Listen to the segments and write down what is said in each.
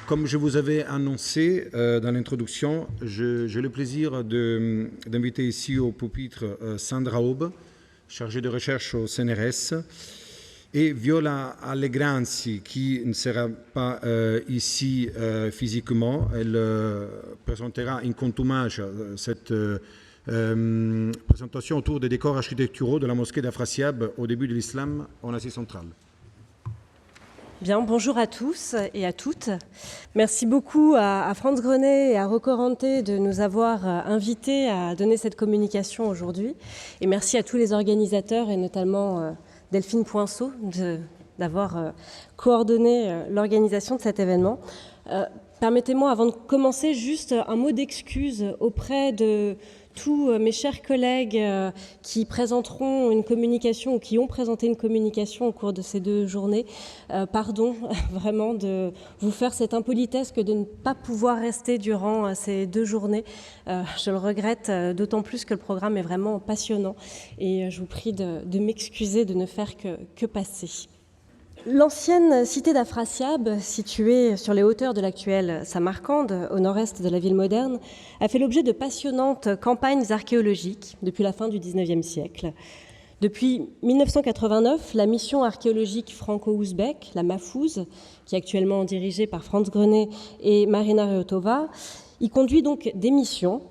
Comme je vous avais annoncé dans l'introduction, j'ai le plaisir d'inviter ici au pupitre Sandra Aube, chargée de recherche au CNRS, et Viola Allegranzi, qui ne sera pas ici physiquement. Elle présentera in contumace cette présentation autour des décors architecturaux de la mosquée d'Afrasiab au début de l'islam en Asie centrale. Bien, bonjour à tous et à toutes. Merci beaucoup à Franz Grenet et à Rocco Rante de nous avoir invités à donner cette communication aujourd'hui. Et merci à tous les organisateurs et notamment Delphine Poinceau d'avoir coordonné l'organisation de cet événement. Permettez-moi, avant de commencer, juste un mot d'excuse auprès de tous mes chers collègues qui présenteront une communication ou qui ont présenté une communication au cours de ces 2 journées. Pardon vraiment de vous faire cette impolitesse que de ne pas pouvoir rester durant ces 2 journées. Je le regrette d'autant plus que le programme est vraiment passionnant et je vous prie de m'excuser de ne faire que passer. L'ancienne cité d'Afrasiab, située sur les hauteurs de l'actuelle Samarcande, au nord-est de la ville moderne, a fait l'objet de passionnantes campagnes archéologiques depuis la fin du XIXe siècle. Depuis 1989, la mission archéologique franco-ouzbek, la Mahfouz, qui est actuellement dirigée par Franz Grenet et Marina Reotova, y conduit donc des missions,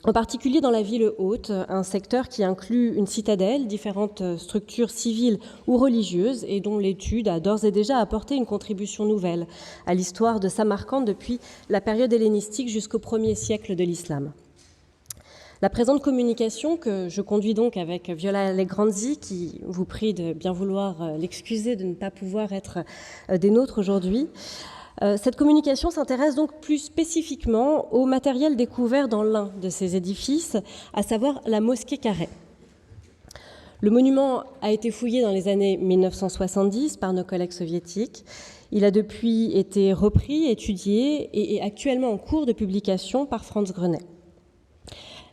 en particulier dans la ville haute, un secteur qui inclut une citadelle, différentes structures civiles ou religieuses et dont l'étude a d'ores et déjà apporté une contribution nouvelle à l'histoire de Samarcande depuis la période hellénistique jusqu'au 1er siècle de l'islam. La présente communication, que je conduis donc avec Viola Allegranzi, qui vous prie de bien vouloir l'excuser de ne pas pouvoir être des nôtres aujourd'hui, cette communication s'intéresse donc plus spécifiquement au matériel découvert dans l'un de ces édifices, à savoir la mosquée carrée. Le monument a été fouillé dans les années 1970 par nos collègues soviétiques. Il a depuis été repris, étudié et est actuellement en cours de publication par Franz Grenet.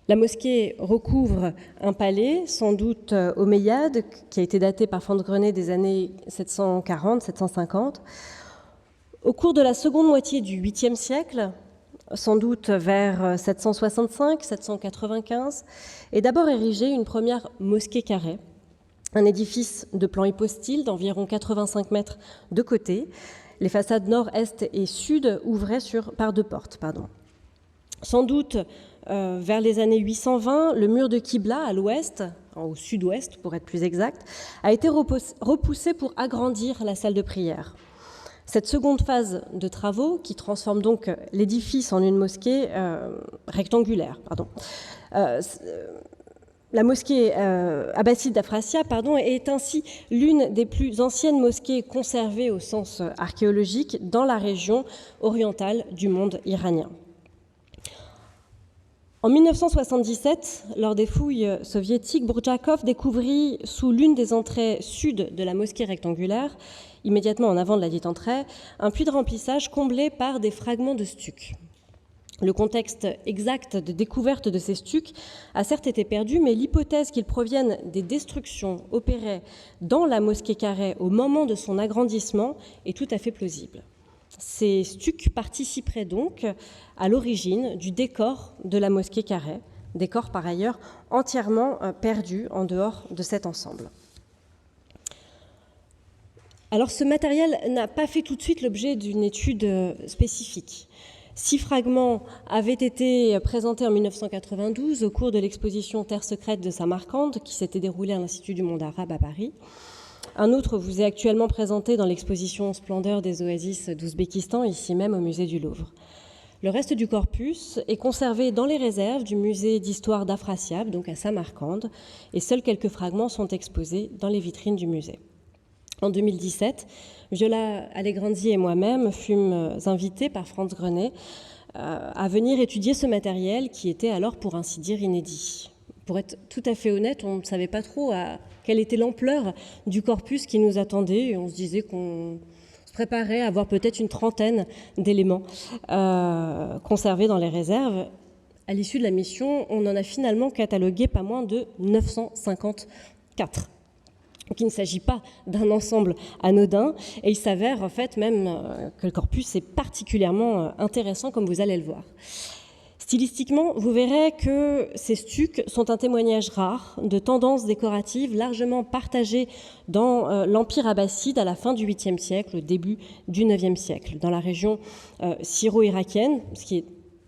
La mosquée recouvre un palais, sans doute omeyyade, qui a été daté par Franz Grenet des années 740-750. Au cours de la seconde moitié du 8e siècle, sans doute vers 765-795, est d'abord érigée une première mosquée carrée, un édifice de plan hypostyle d'environ 85 mètres de côté. Les façades nord, est et sud ouvraient par 2 portes. Sans doute vers les années 820, le mur de Qibla à l'ouest, au sud-ouest pour être plus exact, a été repoussé pour agrandir la salle de prière. Cette seconde phase de travaux, qui transforme donc l'édifice en une mosquée rectangulaire, la mosquée abbasside d'Afrasiab est ainsi l'une des plus anciennes mosquées conservées au sens archéologique dans la région orientale du monde iranien. En 1977, lors des fouilles soviétiques, Bourjakov découvrit sous l'une des entrées sud de la mosquée rectangulaire, immédiatement en avant de la dite entrée, un puits de remplissage comblé par des fragments de stuc. Le contexte exact de découverte de ces stucs a certes été perdu, mais l'hypothèse qu'ils proviennent des destructions opérées dans la mosquée carrée au moment de son agrandissement est tout à fait plausible. Ces stucs participeraient donc à l'origine du décor de la mosquée carrée, décor par ailleurs entièrement perdu en dehors de cet ensemble. Alors ce matériel n'a pas fait tout de suite l'objet d'une étude spécifique. 6 fragments avaient été présentés en 1992 au cours de l'exposition Terre secrète de Samarcande qui s'était déroulée à l'Institut du monde arabe à Paris. Un autre vous est actuellement présenté dans l'exposition Splendeur des oasis d'Ouzbékistan, ici même au musée du Louvre. Le reste du corpus est conservé dans les réserves du musée d'histoire d'Afrasiab, donc à Samarcande, et seuls quelques fragments sont exposés dans les vitrines du musée. En 2017, Viola Allegranzi et moi-même fûmes invités par Franz Grenet à venir étudier ce matériel qui était alors, pour ainsi dire, inédit. Pour être tout à fait honnête, on ne savait pas trop quelle était l'ampleur du corpus qui nous attendait et on se disait qu'on se préparait à avoir peut-être une trentaine d'éléments conservés dans les réserves. À l'issue de la mission, on en a finalement catalogué pas moins de 954. Donc il ne s'agit pas d'un ensemble anodin, et il s'avère en fait même que le corpus est particulièrement intéressant, comme vous allez le voir. Stylistiquement, vous verrez que ces stucs sont un témoignage rare de tendances décoratives largement partagées dans l'Empire abbasside à la fin du 8e siècle, au début du 9e siècle, dans la région syro-irakienne, ce qui est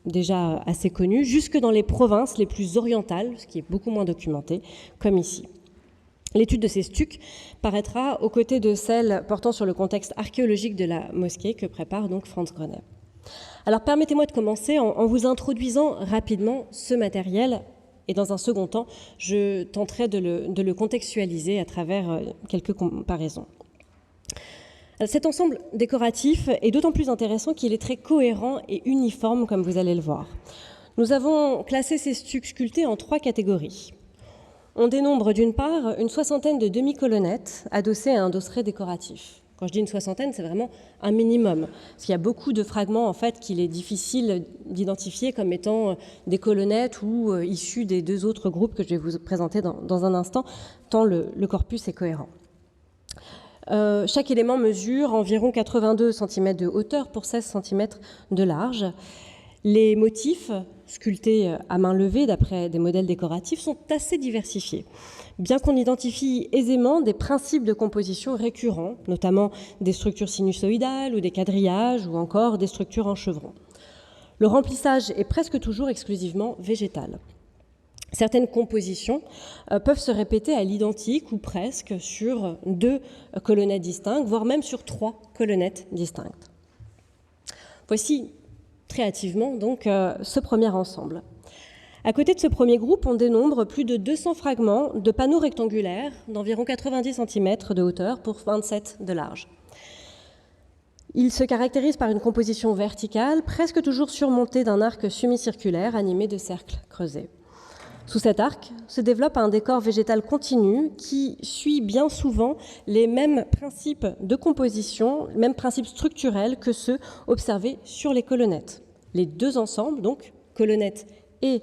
déjà assez connu, jusque dans les provinces les plus orientales, ce qui est beaucoup moins documenté, comme ici. L'étude de ces stucs paraîtra aux côtés de celle portant sur le contexte archéologique de la mosquée que prépare donc Franz Grenet. Alors permettez-moi de commencer en vous introduisant rapidement ce matériel, et dans un second temps, je tenterai de le contextualiser à travers quelques comparaisons. Cet ensemble décoratif est d'autant plus intéressant qu'il est très cohérent et uniforme, comme vous allez le voir. Nous avons classé ces stucs sculptés en 3 catégories. On dénombre d'une part une soixantaine de demi-colonnettes adossées à un dosseret décoratif. Quand je dis une soixantaine, c'est vraiment un minimum, parce qu'il y a beaucoup de fragments en fait qu'il est difficile d'identifier comme étant des colonnettes ou issus des 2 autres groupes que je vais vous présenter dans un instant, tant le corpus est cohérent. Chaque élément mesure environ 82 cm de hauteur pour 16 cm de large. Les motifs, sculptés à main levée d'après des modèles décoratifs, sont assez diversifiés, bien qu'on identifie aisément des principes de composition récurrents, notamment des structures sinusoïdales ou des quadrillages ou encore des structures en chevron. Le remplissage est presque toujours exclusivement végétal. Certaines compositions peuvent se répéter à l'identique ou presque sur 2 colonnettes distinctes, voire même sur 3 colonnettes distinctes. Voici très hâtivement donc ce premier ensemble. À côté de ce premier groupe, on dénombre plus de 200 fragments de panneaux rectangulaires d'environ 90 cm de hauteur pour 27 de large. Ils se caractérisent par une composition verticale, presque toujours surmontée d'un arc semi-circulaire animé de cercles creusés. Sous cet arc se développe un décor végétal continu qui suit bien souvent les mêmes principes de composition, les mêmes principes structurels que ceux observés sur les colonnettes. Les 2 ensembles, donc colonnettes et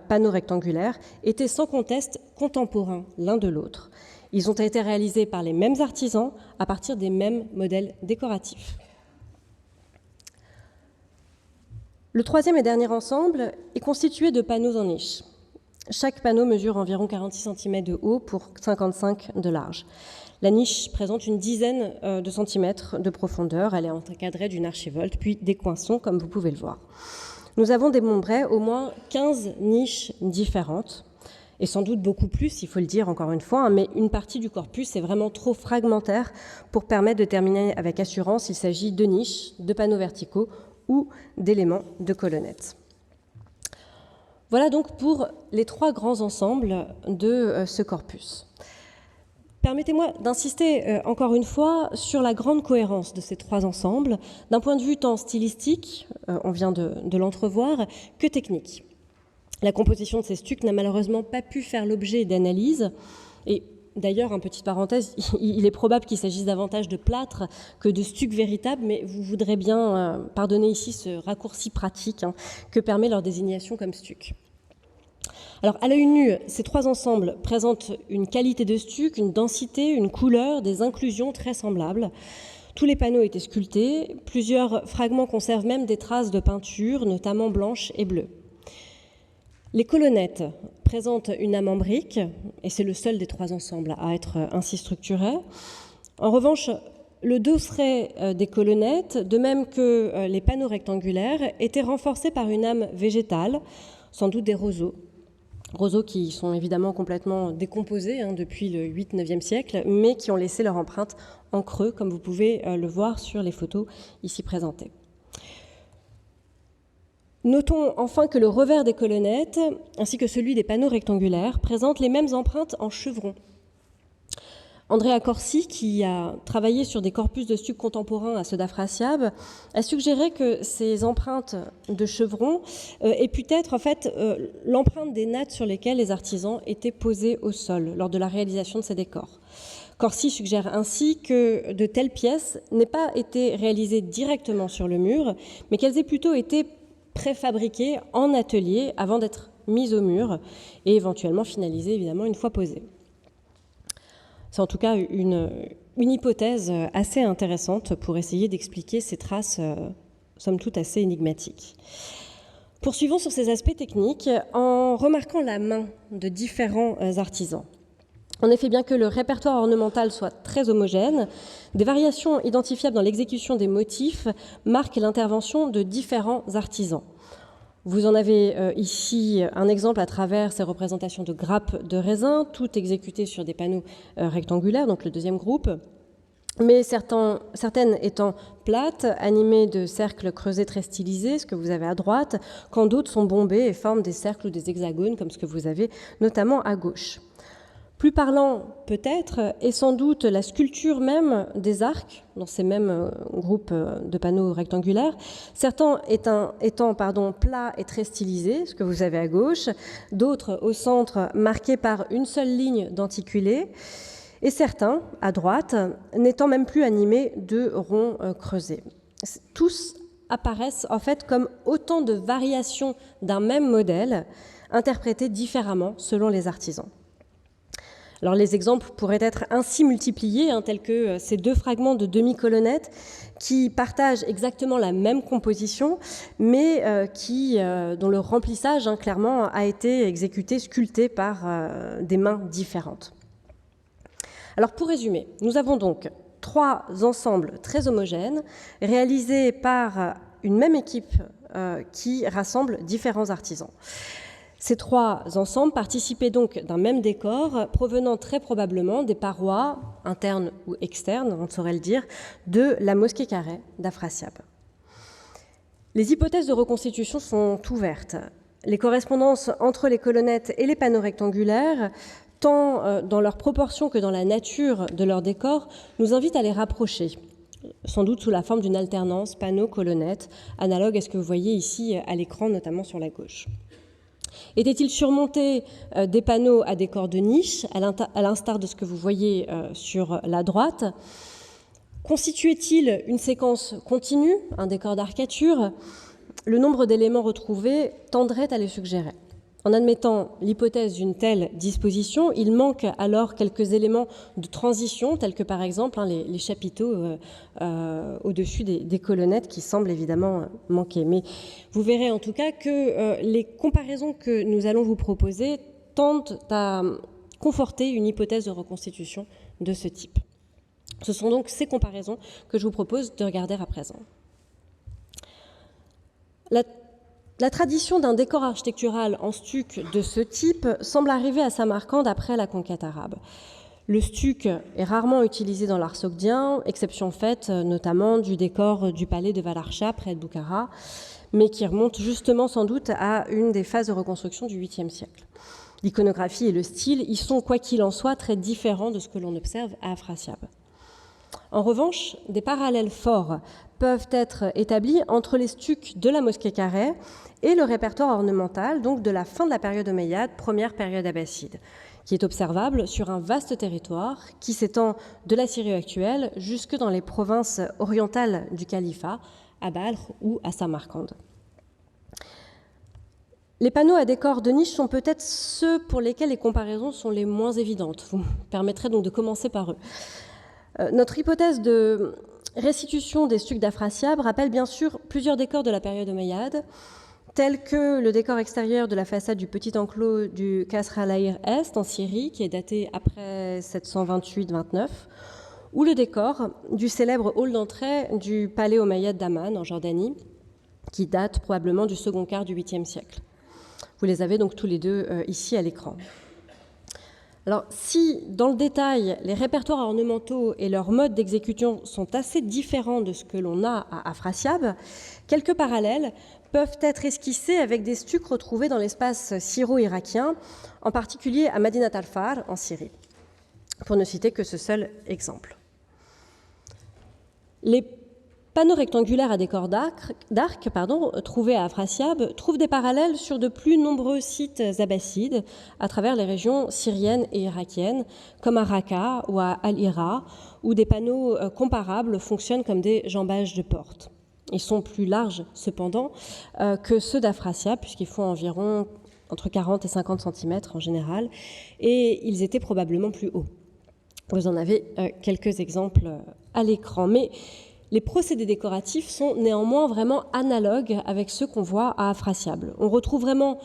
panneaux rectangulaires, étaient sans conteste contemporains l'un de l'autre. Ils ont été réalisés par les mêmes artisans à partir des mêmes modèles décoratifs. Le 3e et dernier ensemble est constitué de panneaux en niche. Chaque panneau mesure environ 46 cm de haut pour 55 de large. La niche présente une dizaine de centimètres de profondeur. Elle est encadrée d'une archivolte, puis des coinçons, comme vous pouvez le voir. Nous avons dénombré au moins 15 niches différentes, et sans doute beaucoup plus, il faut le dire encore une fois, mais une partie du corpus est vraiment trop fragmentaire pour permettre de terminer avec assurance. Il s'agit de niches, de panneaux verticaux ou d'éléments de colonnettes. Voilà donc pour les 3 grands ensembles de ce corpus. Permettez-moi d'insister encore une fois sur la grande cohérence de ces 3 ensembles, d'un point de vue tant stylistique, on vient de l'entrevoir, que technique. La composition de ces stucs n'a malheureusement pas pu faire l'objet d'analyse, et d'ailleurs, en petite parenthèse, il est probable qu'il s'agisse davantage de plâtre que de stucs véritables, mais vous voudrez bien pardonner ici ce raccourci pratique que permet leur désignation comme stuc. Alors, à l'œil nu, ces 3 ensembles présentent une qualité de stuc, une densité, une couleur, des inclusions très semblables. Tous les panneaux étaient sculptés, plusieurs fragments conservent même des traces de peinture, notamment blanches et bleues. Les colonnettes présentent une âme en brique, et c'est le seul des 3 ensembles à être ainsi structuré. En revanche, le dosseret des colonnettes, de même que les panneaux rectangulaires, était renforcé par une âme végétale, sans doute des roseaux. Roseaux qui sont évidemment complètement décomposés depuis le 8-9e siècle, mais qui ont laissé leur empreinte en creux, comme vous pouvez le voir sur les photos ici présentées. Notons enfin que le revers des colonnettes, ainsi que celui des panneaux rectangulaires, présentent les mêmes empreintes en chevron. Andrea Corsi, qui a travaillé sur des corpus de stucs contemporains à ceux d'Afrasiab, a suggéré que ces empreintes de chevron aient pu être en fait l'empreinte des nattes sur lesquelles les artisans étaient posés au sol lors de la réalisation de ces décors. Corsi suggère ainsi que de telles pièces n'aient pas été réalisées directement sur le mur, mais qu'elles aient plutôt été préfabriquées en atelier avant d'être mises au mur et éventuellement finalisées évidemment une fois posées. C'est en tout cas une hypothèse assez intéressante pour essayer d'expliquer ces traces, somme toute assez énigmatiques. Poursuivons sur ces aspects techniques en remarquant la main de différents artisans. En effet, bien que le répertoire ornemental soit très homogène, des variations identifiables dans l'exécution des motifs marquent l'intervention de différents artisans. Vous en avez ici un exemple à travers ces représentations de grappes de raisin, toutes exécutées sur des panneaux rectangulaires, donc le deuxième groupe, mais certaines étant plates, animées de cercles creusés très stylisés, ce que vous avez à droite, quand d'autres sont bombées et forment des cercles ou des hexagones, comme ce que vous avez notamment à gauche. Plus parlant peut-être est sans doute la sculpture même des arcs dans ces mêmes groupes de panneaux rectangulaires, certains étant plats et très stylisés, ce que vous avez à gauche, d'autres au centre marqués par une seule ligne denticulée, et certains, à droite, n'étant même plus animés de ronds creusés. Tous apparaissent en fait comme autant de variations d'un même modèle, interprétées différemment selon les artisans. Alors les exemples pourraient être ainsi multipliés, tels que ces deux fragments de demi-colonnettes qui partagent exactement la même composition, mais dont le remplissage clairement a été exécuté, sculpté par des mains différentes. Alors pour résumer, nous avons donc 3 ensembles très homogènes réalisés par une même équipe qui rassemble différents artisans. Ces 3 ensembles participaient donc d'un même décor provenant très probablement des parois, internes ou externes, on saurait le dire, de la mosquée carrée d'Afrasiab. Les hypothèses de reconstitution sont ouvertes. Les correspondances entre les colonnettes et les panneaux rectangulaires, tant dans leur proportion que dans la nature de leur décor, nous invitent à les rapprocher, sans doute sous la forme d'une alternance panneaux-colonnettes, analogue à ce que vous voyez ici à l'écran, notamment sur la gauche. Était-il surmonté des panneaux à décor de niche, à l'instar de ce que vous voyez sur la droite? Constituait-il une séquence continue, un décor d'arcature? Le nombre d'éléments retrouvés tendrait à les suggérer. En admettant l'hypothèse d'une telle disposition, il manque alors quelques éléments de transition, tels que par exemple les chapiteaux au-dessus des colonnettes qui semblent évidemment manquer. Mais vous verrez en tout cas que les comparaisons que nous allons vous proposer tendent à conforter une hypothèse de reconstitution de ce type. Ce sont donc ces comparaisons que je vous propose de regarder à présent. La tradition d'un décor architectural en stuc de ce type semble arriver à Samarcande après la conquête arabe. Le stuc est rarement utilisé dans l'art sogdien, exception faite notamment du décor du palais de Valarcha près de Boukhara, mais qui remonte justement sans doute à une des phases de reconstruction du 8e siècle. L'iconographie et le style y sont, quoi qu'il en soit, très différents de ce que l'on observe à Afrasiab. En revanche, des parallèles forts peuvent être établis entre les stucs de la mosquée carrée et le répertoire ornemental, donc de la fin de la période omeyyade, première période abbasside, qui est observable sur un vaste territoire qui s'étend de la Syrie actuelle jusque dans les provinces orientales du califat, à Balkh ou à Samarcande. Les panneaux à décor de niche sont peut-être ceux pour lesquels les comparaisons sont les moins évidentes. Vous me permettrez donc de commencer par eux. Notre hypothèse de restitution des stucs d'Afrasiab rappelle bien sûr plusieurs décors de la période omeyyade, tels que le décor extérieur de la façade du petit enclos du Kasr al-Aïr Est en Syrie, qui est daté après 728-29, ou le décor du célèbre hall d'entrée du palais omeyyade d'Amman en Jordanie, qui date probablement du second quart du 8e siècle. Vous les avez donc tous les deux ici à l'écran. Alors, si, dans le détail, les répertoires ornementaux et leur mode d'exécution sont assez différents de ce que l'on a à Afrasiab, quelques parallèles peuvent être esquissés avec des stucs retrouvés dans l'espace syro-irakien, en particulier à Madinat al-Far, en Syrie, pour ne citer que ce seul exemple. Les panneaux rectangulaires à décor d'arc, trouvés à Afrasiab trouvent des parallèles sur de plus nombreux sites abbassides à travers les régions syriennes et irakiennes, comme à Raqqa ou à Al-Hira, où des panneaux comparables fonctionnent comme des jambages de portes. Ils sont plus larges, cependant, que ceux d'Afrasiab, puisqu'ils font environ entre 40 et 50 cm en général, et ils étaient probablement plus hauts. Vous en avez quelques exemples à l'écran. Mais les procédés décoratifs sont néanmoins vraiment analogues avec ceux qu'on voit à Afrasiab. On retrouve vraiment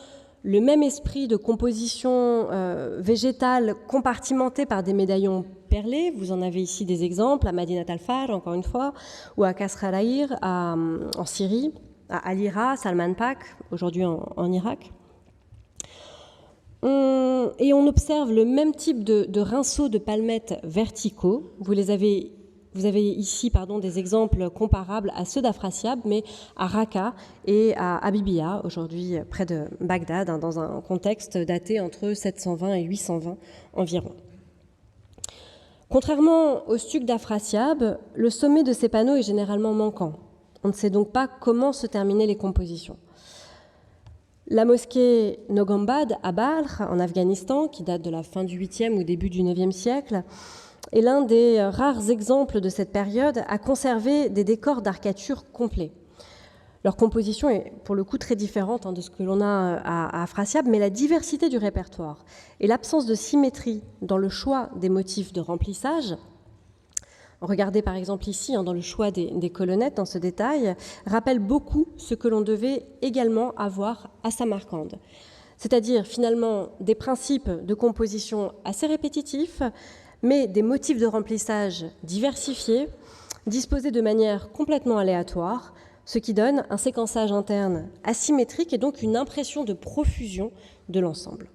le même esprit de composition végétale compartimentée par des médaillons perlés. Vous en avez ici des exemples à Madinat al-Fajr, encore une fois, ou à Kasr al-Aïr en Syrie, à Al-Hira, Salman Pak, aujourd'hui en Irak. Et on observe le même type de rinceaux de palmettes verticaux. Vous avez ici des exemples comparables à ceux d'Afrasiab, mais à Raqqa et à Abibia, aujourd'hui près de Bagdad, dans un contexte daté entre 720 et 820 environ. Contrairement au stuc d'Afrasiab, le sommet de ces panneaux est généralement manquant. On ne sait donc pas comment se terminaient les compositions. La mosquée Nogambad à Balkh, en Afghanistan, qui date de la fin du 8e ou début du 9e siècle, est l'un des rares exemples de cette période à conserver des décors d'arcature complets. Leur composition est pour le coup très différente de ce que l'on a à Afrasiab, mais la diversité du répertoire et l'absence de symétrie dans le choix des motifs de remplissage, regardez par exemple ici dans le choix des colonnettes, dans ce détail, rappelle beaucoup ce que l'on devait également avoir à Samarcande. C'est-à-dire finalement des principes de composition assez répétitifs, mais des motifs de remplissage diversifiés, disposés de manière complètement aléatoire, ce qui donne un séquençage interne asymétrique et donc une impression de profusion de l'ensemble.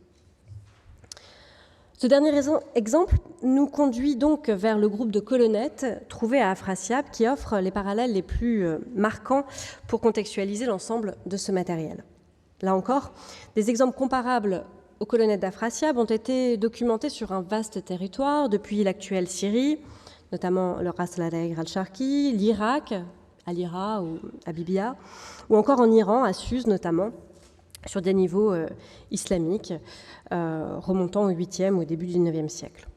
Ce dernier exemple nous conduit donc vers le groupe de colonnettes trouvé à Afrasiab qui offre les parallèles les plus marquants pour contextualiser l'ensemble de ce matériel. Là encore, des exemples comparables aux colonnettes d'Afrasiab ont été documentés sur un vaste territoire, depuis l'actuelle Syrie, notamment le Ras al-Aïr al-Sharqi, l'Irak, Al-Hira ou Abibia, ou encore en Iran, à Suse notamment, sur des niveaux islamiques remontant au 8e ou au début du 9e siècle.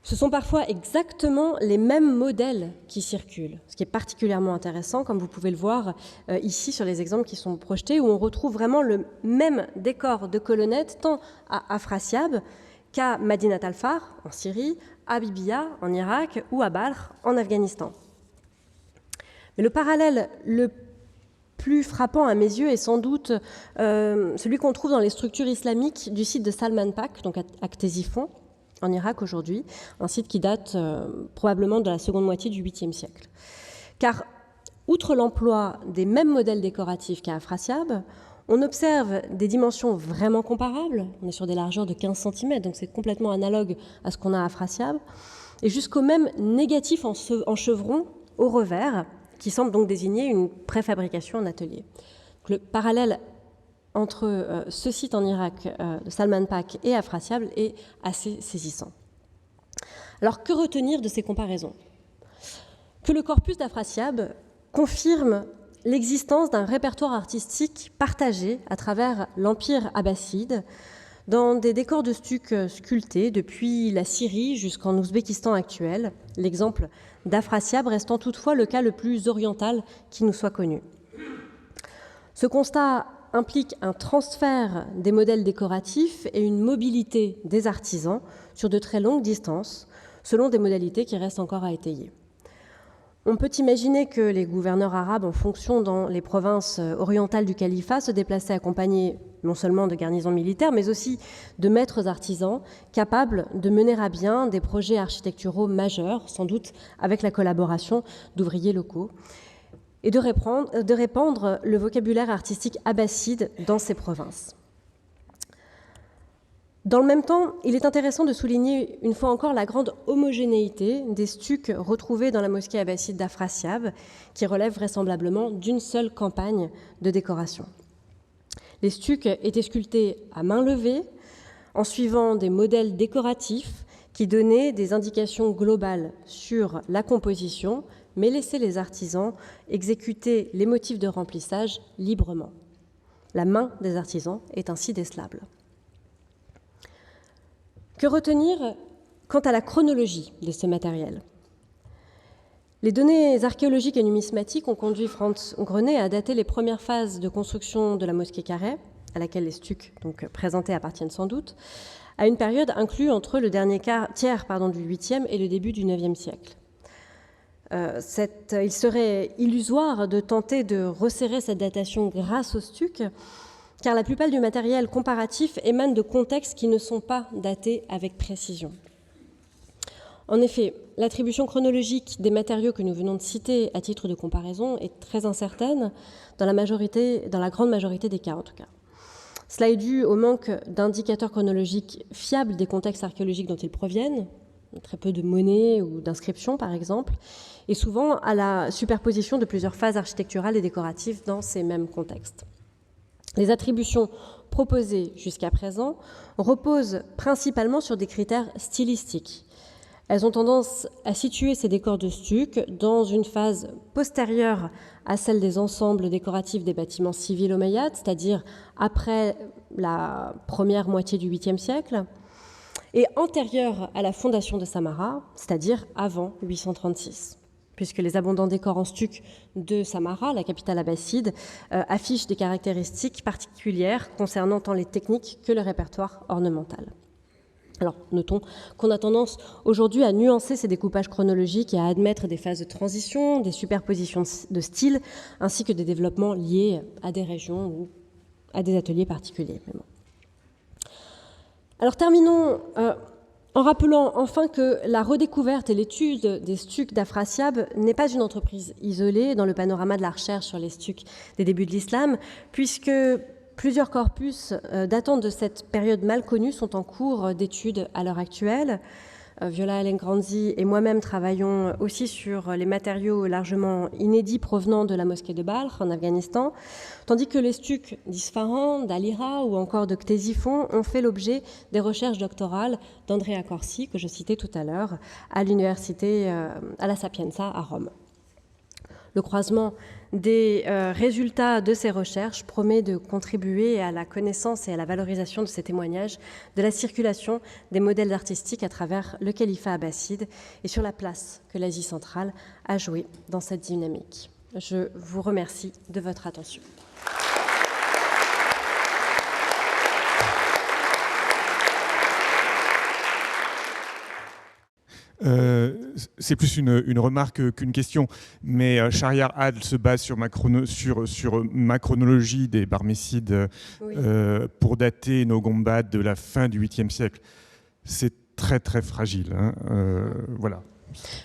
Ce sont parfois exactement les mêmes modèles qui circulent, ce qui est particulièrement intéressant, comme vous pouvez le voir ici sur les exemples qui sont projetés, où on retrouve vraiment le même décor de colonnettes tant à Afrasiab qu'à Madinat al-Fajr en Syrie, à Bibia en Irak ou à Balkh en Afghanistan. Mais le parallèle le plus frappant à mes yeux est sans doute celui qu'on trouve dans les structures islamiques du site de Salman Pak, donc à Ctésiphon, en Irak aujourd'hui, un site qui date probablement de la seconde moitié du 8e siècle. Car, outre l'emploi des mêmes modèles décoratifs qu'à Afrasiab, on observe des dimensions vraiment comparables, on est sur des largeurs de 15 cm, donc c'est complètement analogue à ce qu'on a à Afrasiab, et jusqu'au même négatif en chevron au revers, qui semble donc désigner une préfabrication en atelier. Donc, le parallèle entre ce site en Irak de Salman Pak et Afrasiab est assez saisissant. Alors, que retenir de ces comparaisons ? Que le corpus d'Afrasiab confirme l'existence d'un répertoire artistique partagé à travers l'Empire abbasside dans des décors de stuc sculptés depuis la Syrie jusqu'en Ouzbékistan actuel, l'exemple d'Afrasiab restant toutefois le cas le plus oriental qui nous soit connu. Ce constat implique un transfert des modèles décoratifs et une mobilité des artisans sur de très longues distances, selon des modalités qui restent encore à étayer. On peut imaginer que les gouverneurs arabes en fonction dans les provinces orientales du califat se déplaçaient accompagnés non seulement de garnisons militaires, mais aussi de maîtres artisans capables de mener à bien des projets architecturaux majeurs, sans doute avec la collaboration d'ouvriers locaux, et de répandre le vocabulaire artistique abbasside dans ces provinces. Dans le même temps, il est intéressant de souligner une fois encore la grande homogénéité des stucs retrouvés dans la mosquée abbasside d'Afrasiab, qui relève vraisemblablement d'une seule campagne de décoration. Les stucs étaient sculptés à main levée, en suivant des modèles décoratifs qui donnaient des indications globales sur la composition, mais laissaient les artisans exécuter les motifs de remplissage librement. La main des artisans est ainsi décelable. Que retenir quant à la chronologie de ce matériel ? Les données archéologiques et numismatiques ont conduit Franz Grenet à dater les premières phases de construction de la mosquée carrée, à laquelle les stucs présentés appartiennent sans doute, à une période inclue entre le dernier tiers du 8e et le début du 9e siècle. Il serait illusoire de tenter de resserrer cette datation grâce au stuc, car la plupart du matériel comparatif émane de contextes qui ne sont pas datés avec précision. En effet, l'attribution chronologique des matériaux que nous venons de citer à titre de comparaison est très incertaine, dans la grande majorité des cas en tout cas. Cela est dû au manque d'indicateurs chronologiques fiables des contextes archéologiques dont ils proviennent, très peu de monnaies ou d'inscriptions par exemple, et souvent à la superposition de plusieurs phases architecturales et décoratives dans ces mêmes contextes. Les attributions proposées jusqu'à présent reposent principalement sur des critères stylistiques. Elles ont tendance à situer ces décors de stuc dans une phase postérieure à celle des ensembles décoratifs des bâtiments civils omeyyades, c'est-à-dire après la première moitié du 8e siècle, et antérieure à la fondation de Samarra, c'est-à-dire avant 836, puisque les abondants décors en stuc de Samarra, la capitale abbasside, affichent des caractéristiques particulières concernant tant les techniques que le répertoire ornemental. Alors, notons qu'on a tendance aujourd'hui à nuancer ces découpages chronologiques et à admettre des phases de transition, des superpositions de styles, ainsi que des développements liés à des régions ou à des ateliers particuliers. Alors, terminons en rappelant enfin que la redécouverte et l'étude des stucs d'Afrasiab n'est pas une entreprise isolée dans le panorama de la recherche sur les stucs des débuts de l'islam, puisque plusieurs corpus datant de cette période mal connue sont en cours d'étude à l'heure actuelle. Viola Elengranzi et moi-même travaillons aussi sur les matériaux largement inédits provenant de la mosquée de Balkh en Afghanistan, tandis que les stucs d'Isfahan, d'Al-Hira ou encore de Ctésiphon ont fait l'objet des recherches doctorales d'Andrea Corsi, que je citais tout à l'heure, à l'université à la Sapienza à Rome. Le croisement des résultats de ces recherches promet de contribuer à la connaissance et à la valorisation de ces témoignages de la circulation des modèles artistiques à travers le califat abbasside et sur la place que l'Asie centrale a jouée dans cette dynamique. Je vous remercie de votre attention. C'est plus une remarque qu'une question, mais Shahriar Adl se base sur ma chronologie des Barmécides oui. Pour dater nos gombades de la fin du 8e siècle. C'est très très fragile. Hein, voilà.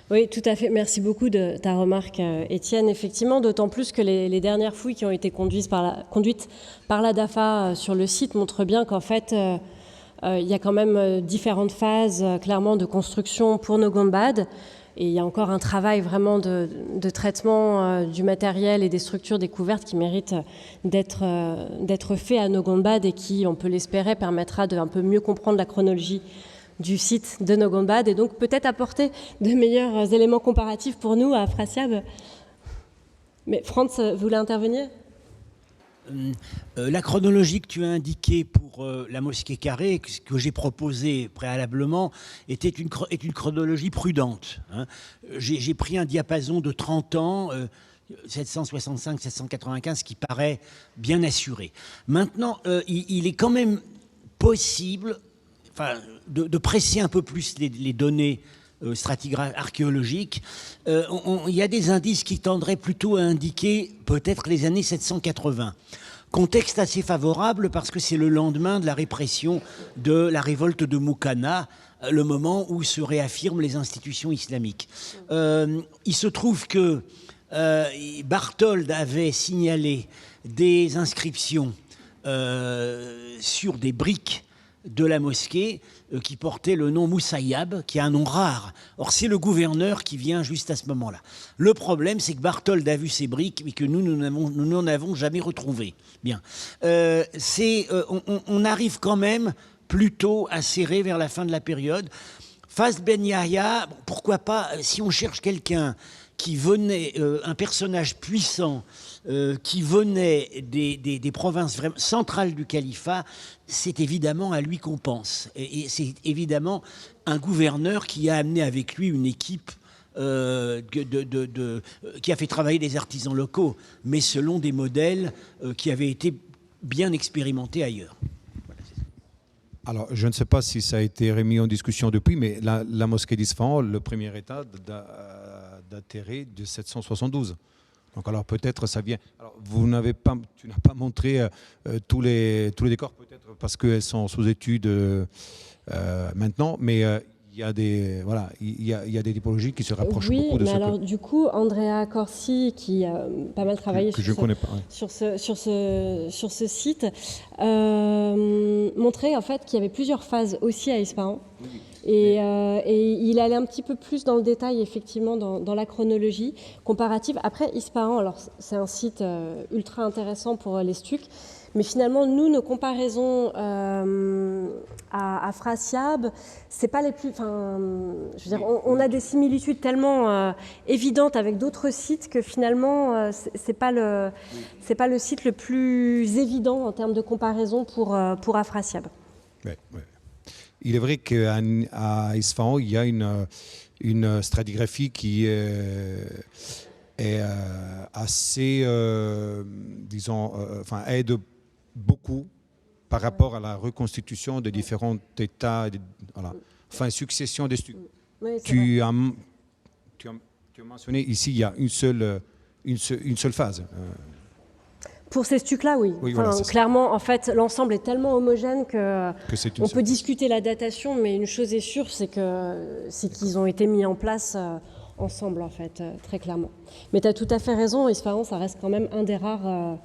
Oui, tout à fait. Merci beaucoup de ta remarque, Étienne. Effectivement, d'autant plus que les dernières fouilles qui ont été conduites par la DAFA sur le site montrent bien qu'en fait, il y a quand même différentes phases, clairement, de construction pour nos gombades. Et il y a encore un travail vraiment de traitement du matériel et des structures découvertes qui méritent d'être fait à nos gombades et qui, on peut l'espérer, permettra de un peu mieux comprendre la chronologie du site de nos gombades et donc peut-être apporter de meilleurs éléments comparatifs pour nous à Afrasiab. Mais Franz voulait intervenir ? La chronologie que tu as indiquée pour la mosquée carrée, que j'ai proposée préalablement, est une chronologie prudente. Hein. J'ai pris un diapason de 30 ans, 765-795, qui paraît bien assuré. Maintenant, il est quand même possible de presser un peu plus les données stratigraphiques archéologiques. Il y a des indices qui tendraient plutôt à indiquer peut-être les années 780. Contexte assez favorable parce que c'est le lendemain de la répression de la révolte de Moukhana, le moment où se réaffirment les institutions islamiques. Il se trouve que Barthold avait signalé des inscriptions sur des briques de la mosquée qui portait le nom Moussaïab, qui est un nom rare. Or, c'est le gouverneur qui vient juste à ce moment-là. Le problème, c'est que Barthold a vu ces briques, mais que nous n'en avons jamais retrouvé. Bien. On arrive quand même plutôt à serrer vers la fin de la période. Fazl Ben Yahya, pourquoi pas, si on cherche quelqu'un qui venait, un personnage puissant, qui venait des provinces centrales du califat, c'est évidemment à lui qu'on pense. Et c'est évidemment un gouverneur qui a amené avec lui une équipe qui a fait travailler des artisans locaux, mais selon des modèles qui avaient été bien expérimentés ailleurs. Voilà, Alors, je ne sais pas si ça a été remis en discussion depuis, mais la mosquée d'Isfahan, le premier état daterait de 772. Donc, alors peut-être ça vient. Alors, tu n'as pas montré tous les décors, peut-être parce qu'elles sont sous étude maintenant, mais il y a des des typologies qui se rapprochent beaucoup de mais ce alors du coup, Andrea Corsi, qui a pas mal travaillé sur ce site, montrait en fait qu'il y avait plusieurs phases aussi à Ispahan. Et il allait un petit peu plus dans le détail, effectivement, dans la chronologie comparative. Après, Ispahan, alors c'est un site ultra intéressant pour les stucs, mais finalement, nous, nos comparaisons à Frasiab, c'est pas les plus. Enfin, je veux dire, on a des similitudes tellement évidentes avec d'autres sites que finalement, c'est pas le site le plus évident en termes de comparaison pour Afrasiab. Ouais. Il est vrai qu'à Isfahan, il y a une stratigraphie qui est assez, aide beaucoup par rapport à la reconstitution des différents états, succession des stucs. Oui, tu as mentionné ici, il y a une seule phase. Pour ces stucs-là, oui. Clairement, en fait, l'ensemble est tellement homogène qu'on peut discuter la datation, mais une chose est sûre, c'est qu'ils ont été mis en place ensemble, en fait, très clairement. Mais tu as tout à fait raison, Isfahan, ça reste quand même un des rares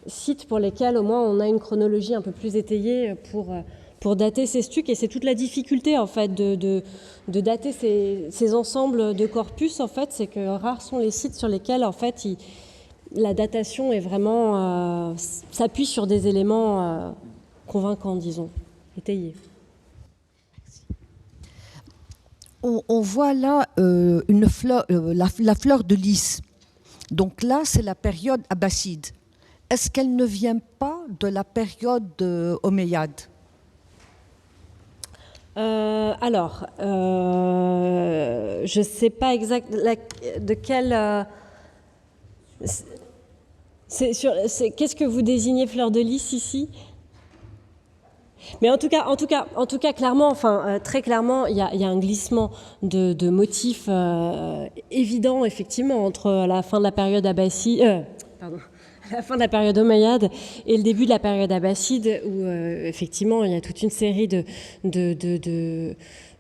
sites pour lesquels, au moins, on a une chronologie un peu plus étayée pour dater ces stucs. Et c'est toute la difficulté, en fait, de dater ces ensembles de corpus, en fait, c'est que rares sont les sites sur lesquels, en fait, la datation est vraiment s'appuie sur des éléments convaincants, disons, étayés. On voit là une fleur, la fleur de lys. Donc là, c'est la période abbasside. Est-ce qu'elle ne vient pas de la période omeyyade? Je ne sais pas exactement de quelle... qu'est-ce que vous désignez fleur de lys ici? Mais en tout cas, clairement, très clairement, il y a un glissement de motifs évident, effectivement, entre la fin de la période abbasside, la fin de la période omeyyade et le début de la période abbasside, où effectivement, il y a toute une série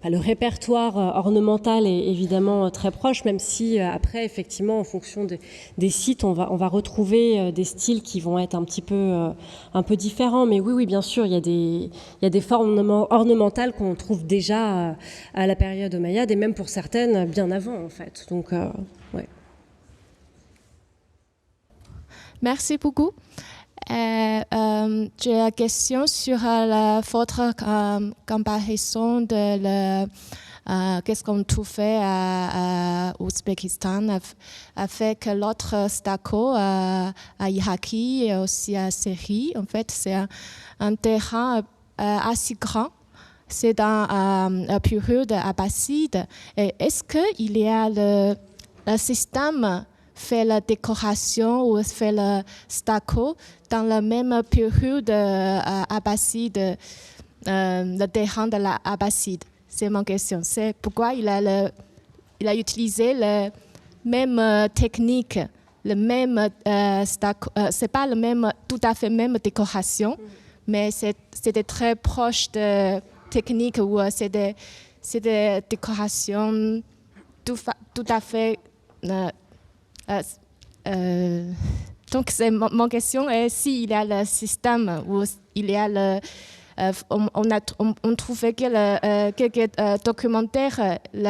le répertoire ornemental est évidemment très proche, même si après, effectivement, en fonction des sites, on va retrouver des styles qui vont être un peu différents. Mais oui, bien sûr, il y a des formes ornementales qu'on trouve déjà à la période omeyyade, et même pour certaines, bien avant, en fait. Donc, ouais. Merci beaucoup. J'ai une question sur votre comparaison de qu'est-ce qu'on trouve à Ouzbékistan avec l'autre Stako à Iraki et aussi à Syrie. En fait, c'est un terrain assez grand. C'est dans la période abbasside. Est-ce qu'il y a le système fait la décoration ou fait le stucco dans la même période abbasside, le terrain de l'abbasside? C'est mon question. C'est pourquoi il a utilisé la même technique, le même stucco. C'est pas le même, tout à fait même décoration, mais c'était très proche de technique où c'est des décorations tout à fait. Donc, mon question est s'il y a le système où il y a on trouvait quelques documentaires. Il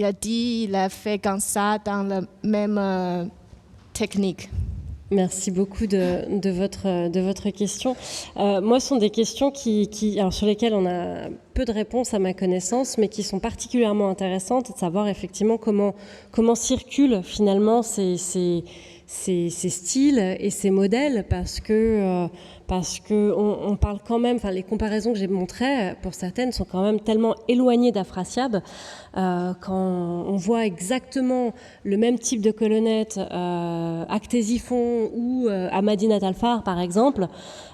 a dit il a fait comme ça dans la même technique. Merci beaucoup de votre question. Moi, ce sont des questions alors sur lesquelles on a peu de réponses à ma connaissance, mais qui sont particulièrement intéressantes, de savoir effectivement comment circulent finalement ces ces styles et ces modèles parce que on parle quand même, enfin les comparaisons que j'ai montrées pour certaines sont quand même tellement éloignées d'Afrasiab quand on voit exactement le même type de colonnette à Ctésiphon ou à Madinat al-Far par exemple.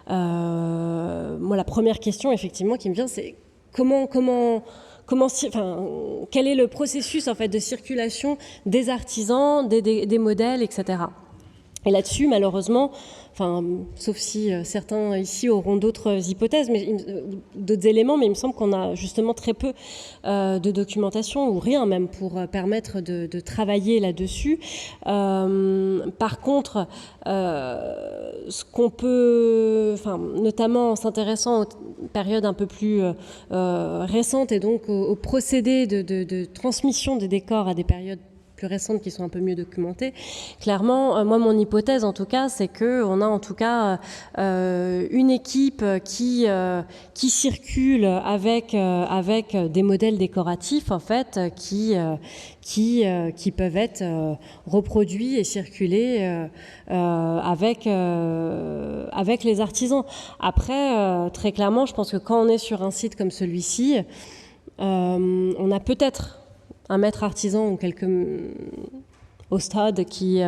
Moi la première question effectivement qui me vient c'est quel est le processus en fait de circulation des artisans, des modèles, etc. Et là-dessus, malheureusement, sauf si certains ici auront d'autres hypothèses, d'autres éléments, mais il me semble qu'on a justement très peu de documentation, ou rien même, pour permettre de travailler là-dessus. Par contre, ce qu'on peut, notamment en s'intéressant aux périodes un peu plus récentes et donc aux procédés de transmission des décors à des périodes plus récentes qui sont un peu mieux documentées. Clairement, moi, mon hypothèse, en tout cas, c'est qu'on a en tout cas une équipe qui circule avec des modèles décoratifs, en fait, qui peuvent être reproduits et circuler avec les artisans. Après, très clairement, je pense que quand on est sur un site comme celui-ci, on a peut-être un maître artisan ou quelques ostades qui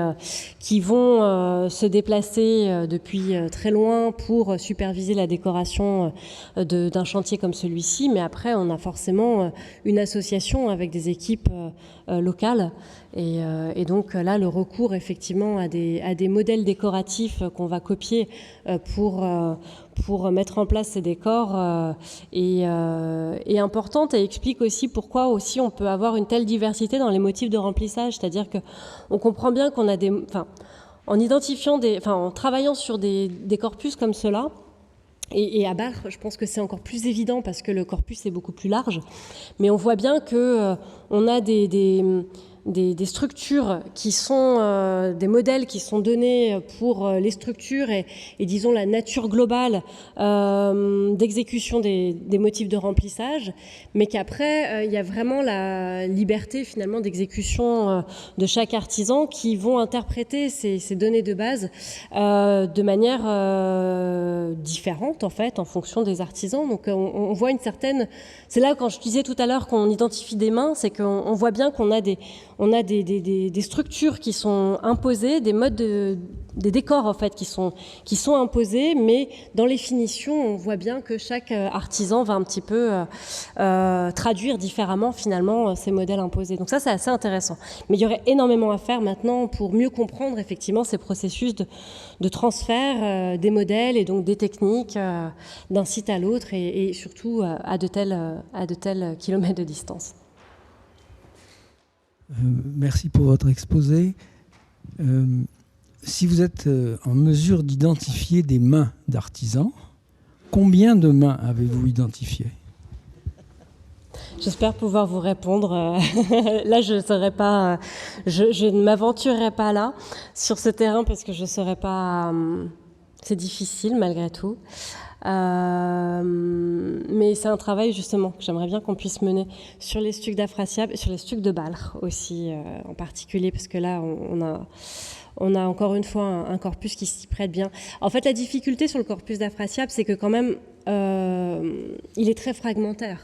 vont se déplacer depuis très loin pour superviser la décoration d'un chantier comme celui-ci. Mais après, on a forcément une association avec des équipes locales. Et donc là, le recours effectivement à des modèles décoratifs qu'on va copier pour mettre en place ces décors est importante et explique aussi pourquoi aussi on peut avoir une telle diversité dans les motifs de remplissage. C'est-à-dire qu'on comprend bien qu'on a en travaillant sur des corpus comme cela, et à Balkh, je pense que c'est encore plus évident parce que le corpus est beaucoup plus large, mais on voit bien que on a des structures qui sont des modèles qui sont donnés pour les structures et disons la nature globale d'exécution des motifs de remplissage, mais qu'après il y a vraiment la liberté finalement d'exécution de chaque artisan qui vont interpréter ces données de base de manière différente en fait en fonction des artisans. Donc on voit une certaine, c'est là quand je disais tout à l'heure qu'on identifie des mains, c'est qu'on voit bien qu'on a des structures qui sont imposées, des modes des décors en fait qui sont imposés, mais dans les finitions, on voit bien que chaque artisan va un petit peu traduire différemment finalement ces modèles imposés. Donc ça, c'est assez intéressant. Mais il y aurait énormément à faire maintenant pour mieux comprendre effectivement ces processus de transfert des modèles et donc des techniques d'un site à l'autre et surtout à de tels kilomètres de distance. Merci pour votre exposé. Si vous êtes en mesure d'identifier des mains d'artisans, combien de mains avez-vous identifiées ? J'espère pouvoir vous répondre. Là, je ne m'aventurerai pas là, sur ce terrain, parce que je ne saurais pas... c'est difficile, malgré tout. Mais c'est un travail, justement, que j'aimerais bien qu'on puisse mener sur les stucs d'Afrasiab et sur les stucs de Balkh aussi, en particulier, parce que là, on a encore une fois un corpus qui s'y prête bien. En fait, la difficulté sur le corpus d'Afrasiab, c'est que quand même, il est très fragmentaire.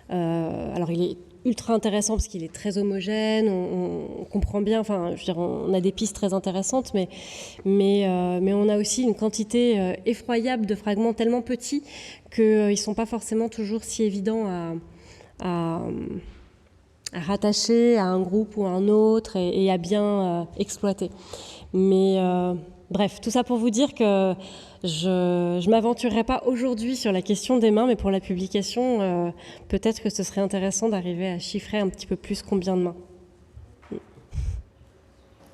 Alors, il est ultra intéressant parce qu'il est très homogène, on comprend bien, enfin, je veux dire, on a des pistes très intéressantes, mais on a aussi une quantité effroyable de fragments tellement petits qu'ils ne sont pas forcément toujours si évidents à rattacher à un groupe ou à un autre et à bien exploiter. Mais bref, tout ça pour vous dire que je ne m'aventurerai pas aujourd'hui sur la question des mains, mais pour la publication, peut-être que ce serait intéressant d'arriver à chiffrer un petit peu plus combien de mains.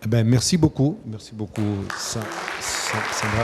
Merci beaucoup, Sandra.